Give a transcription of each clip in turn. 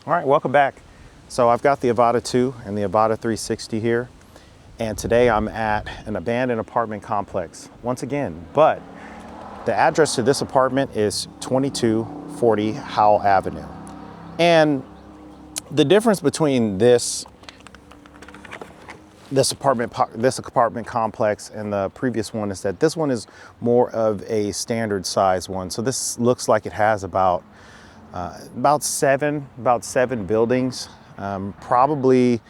All right, welcome back. So I've got the Avata 2 and the Avata 360 here, and today I'm at an abandoned apartment complex once again, but the address to this apartment is 2240 Howell Avenue. And the difference between this apartment complex and the previous one is that this one is more of a standard size one. So this looks like it has about seven buildings, probably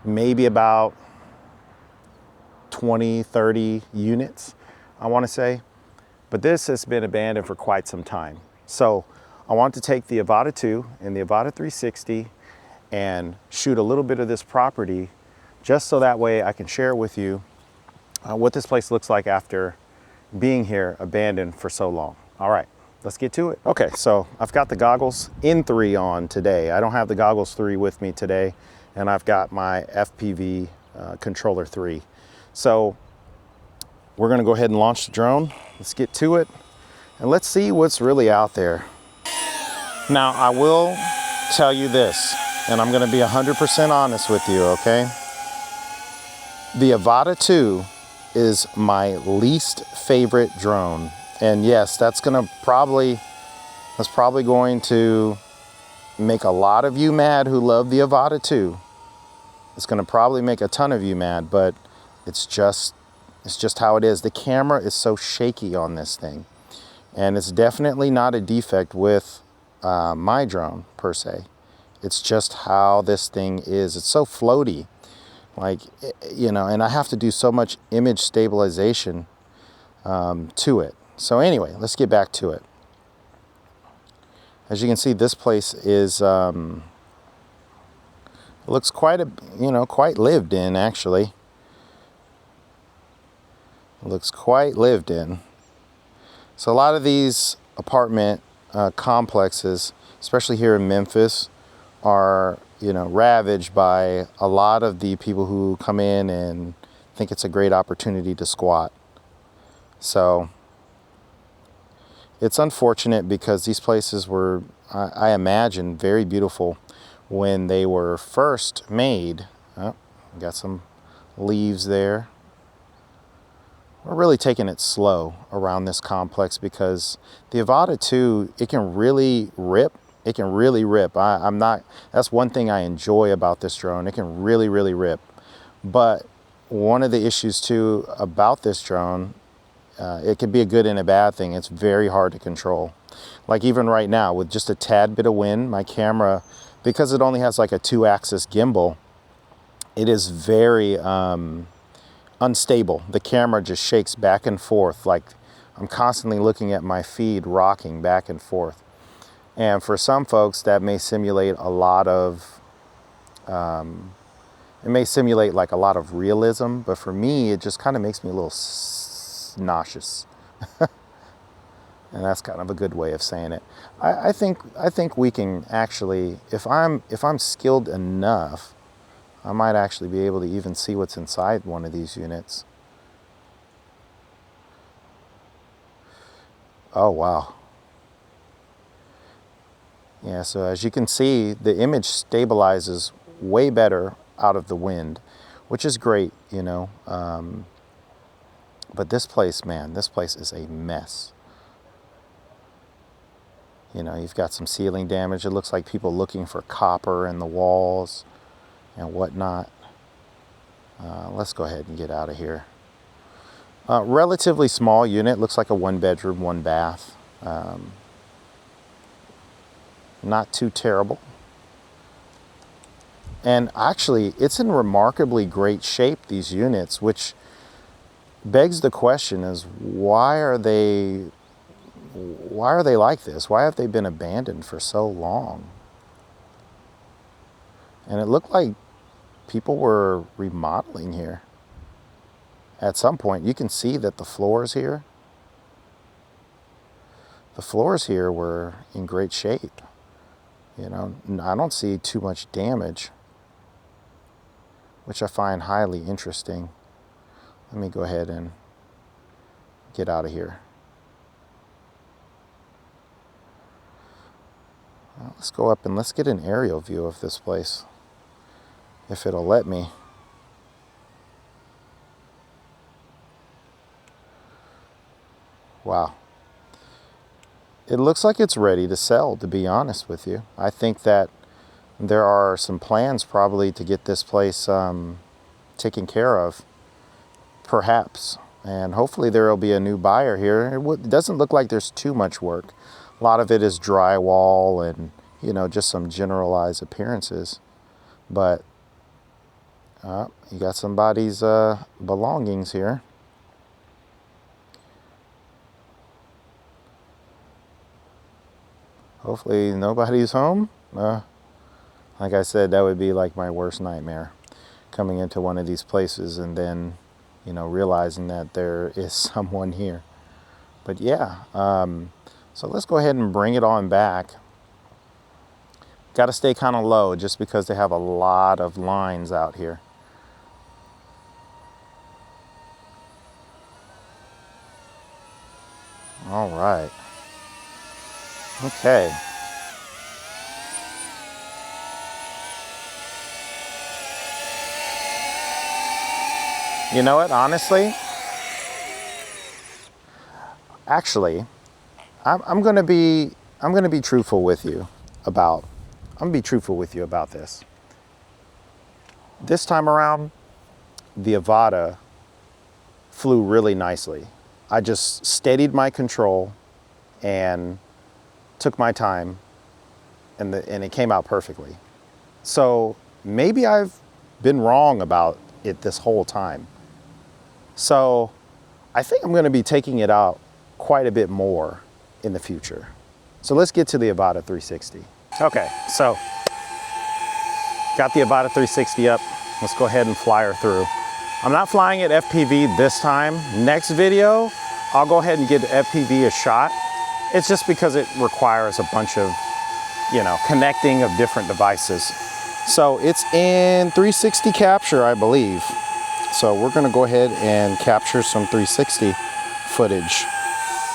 maybe about 20, 30 units, I want to say. But this has been abandoned for quite some time. So I want to take the Avata 2 and the Avata 360 and shoot a little bit of this property just so that way I can share with you what this place looks like after being here abandoned for so long. All right, let's get to it. Okay, so I've got the goggles in 3 on today. I don't have the goggles 3 with me today, and I've got my FPV controller 3. So we're gonna go ahead and launch the drone. Let's get to it, and let's see what's really out there. Now, I will tell you this, and I'm gonna be 100% honest with you, okay? The Avata 2 is my least favorite drone. And yes, that's probably going to make a lot of you mad who love the Avata 2. It's gonna probably make a ton of you mad, but it's just how it is. The camera is so shaky on this thing. And it's definitely not a defect with my drone per se. It's just how this thing is. It's so floaty. Like, you know, and I have to do so much image stabilization to it. So anyway, let's get back to it. As you can see, this place is, looks quite lived in, actually. It looks quite lived in. So a lot of these apartment complexes, especially here in Memphis, are, ravaged by a lot of the people who come in and think it's a great opportunity to squat. So it's unfortunate because these places were, I imagine, very beautiful when they were first made. Oh, got some leaves there. We're really taking it slow around this complex because the Avata 2, it can really rip. It can really rip. That's one thing I enjoy about this drone. It can really, really rip. But one of the issues too about this drone, it can be a good and a bad thing. It's very hard to control. Like even right now with just a tad bit of wind, my camera, because it only has like a 2-axis gimbal, it is very unstable. The camera just shakes back and forth. Like I'm constantly looking at my feed rocking back and forth. And for some folks, that may simulate a lot of, it may simulate like a lot of realism, but for me, it just kind of makes me a little nauseous. And that's kind of a good way of saying it. I think we can actually, if I'm skilled enough, I might actually be able to even see what's inside one of these units. Oh, wow. Yeah, so as you can see, the image stabilizes way better out of the wind, which is great, but this place, man, this place is a mess. You've got some ceiling damage. It looks like people looking for copper in the walls and whatnot. Let's go ahead and get out of here. Relatively small unit, looks like a 1-bedroom, 1-bath. Not too terrible. And actually, it's in remarkably great shape, these units, which begs the question is, why are they like this? Why have they been abandoned for so long? And it looked like people were remodeling here. At some point, you can see that the floors here were in great shape. I don't see too much damage, which I find highly interesting. Let me go ahead and get out of here. Let's go up and let's get an aerial view of this place, if it'll let me. Wow. It looks like it's ready to sell, to be honest with you. I think that there are some plans probably to get this place taken care of, perhaps. And hopefully there will be a new buyer here. It doesn't look like there's too much work. A lot of it is drywall and, you know, just some generalized appearances. But you got somebody's belongings here. Hopefully nobody's home. Like I said, that would be like my worst nightmare, coming into one of these places and then, you know, realizing that there is someone here. But yeah, so let's go ahead and bring it on back. Got to stay kind of low just because they have a lot of lines out here. All right. Okay. You know what, honestly, actually, I'm gonna be truthful with you about this. This time around, the Avata flew really nicely. I just steadied my control and took my time, and it came out perfectly. So maybe I've been wrong about it this whole time. So I think I'm going to be taking it out quite a bit more in the future. So let's get to the Avata 360. Okay, so got the Avata 360 up. Let's go ahead and fly her through. I'm not flying it FPV this time. Next video, I'll go ahead and give FPV a shot. It's just because it requires a bunch of, you know, connecting of different devices. So it's in 360 capture, I believe. So we're gonna go ahead and capture some 360 footage.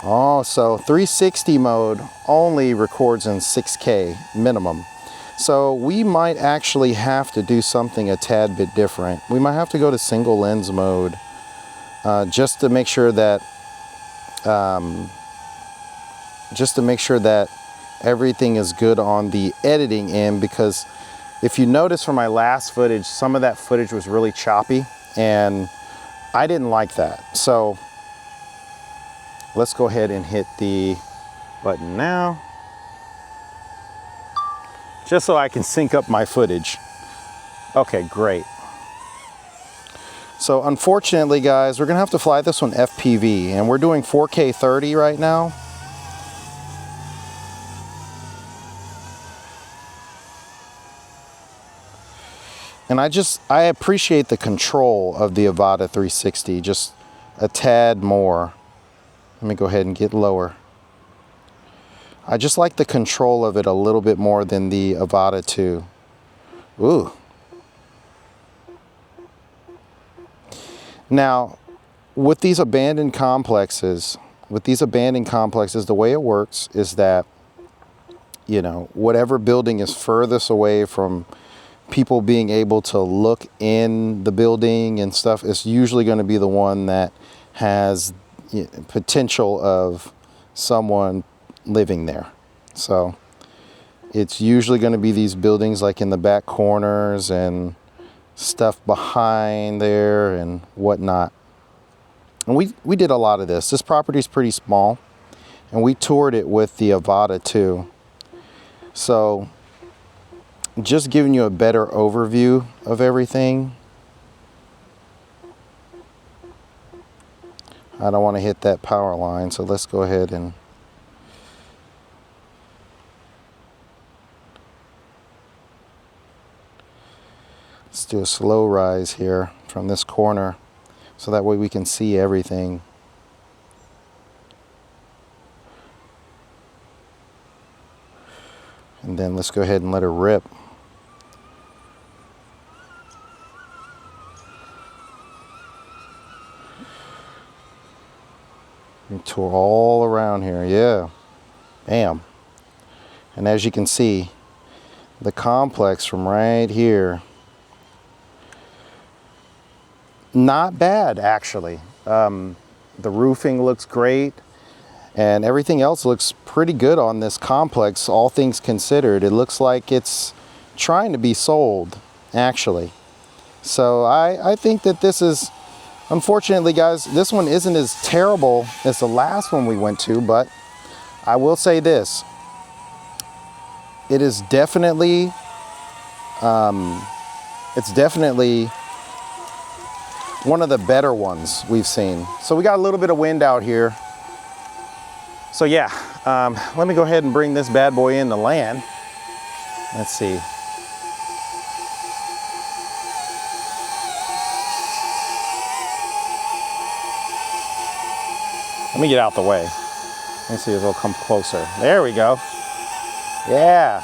Oh, so 360 mode only records in 6K minimum. So we might actually have to do something a tad bit different. We might have to go to single lens mode just to make sure that everything is good on the editing end, because if you notice from my last footage, some of that footage was really choppy and I didn't like that. So let's go ahead and hit the button now, just so I can sync up my footage. Okay, great. So unfortunately, guys, we're gonna have to fly this one FPV, and we're doing 4K 30 right now. And I appreciate the control of the Avata 360 just a tad more. Let me go ahead and get lower. I just like the control of it a little bit more than the Avata 2. Ooh. Now, with these abandoned complexes, the way it works is that, you know, whatever building is furthest away from people being able to look in the building and stuff is usually going to be the one that has, you know, potential of someone living there. So it's usually going to be these buildings like in the back corners and stuff behind there and whatnot. And we did a lot of this. This property is pretty small, and we toured it with the Avata too. So just giving you a better overview of everything. I don't want to hit that power line, so let's go ahead and let's do a slow rise here from this corner, so that way we can see everything. And then let's go ahead and let her rip. And tour all around here, yeah. Bam. And as you can see, the complex from right here, not bad actually. The roofing looks great and everything else looks pretty good on this complex, all things considered. It looks like it's trying to be sold actually. So I think that this is, unfortunately guys, this one isn't as terrible as the last one we went to, but I will say this, it is definitely, it's definitely one of the better ones we've seen. So we got a little bit of wind out here. So yeah, let me go ahead and bring this bad boy in to land. Let's see. Let me get out the way. Let me see if it'll come closer. There we go. Yeah.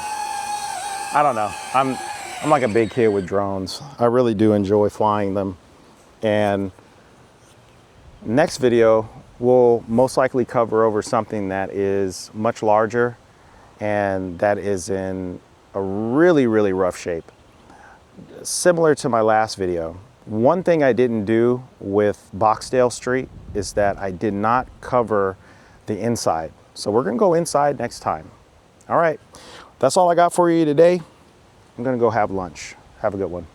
I don't know. I'm like a big kid with drones. I really do enjoy flying them. And next video, we'll most likely cover over something that is much larger and that is in a really, really rough shape. Similar to my last video. One thing I didn't do with Boxdale Street is that I did not cover the inside. So we're gonna go inside next time. All right, that's all I got for you today. I'm gonna go have lunch. Have a good one.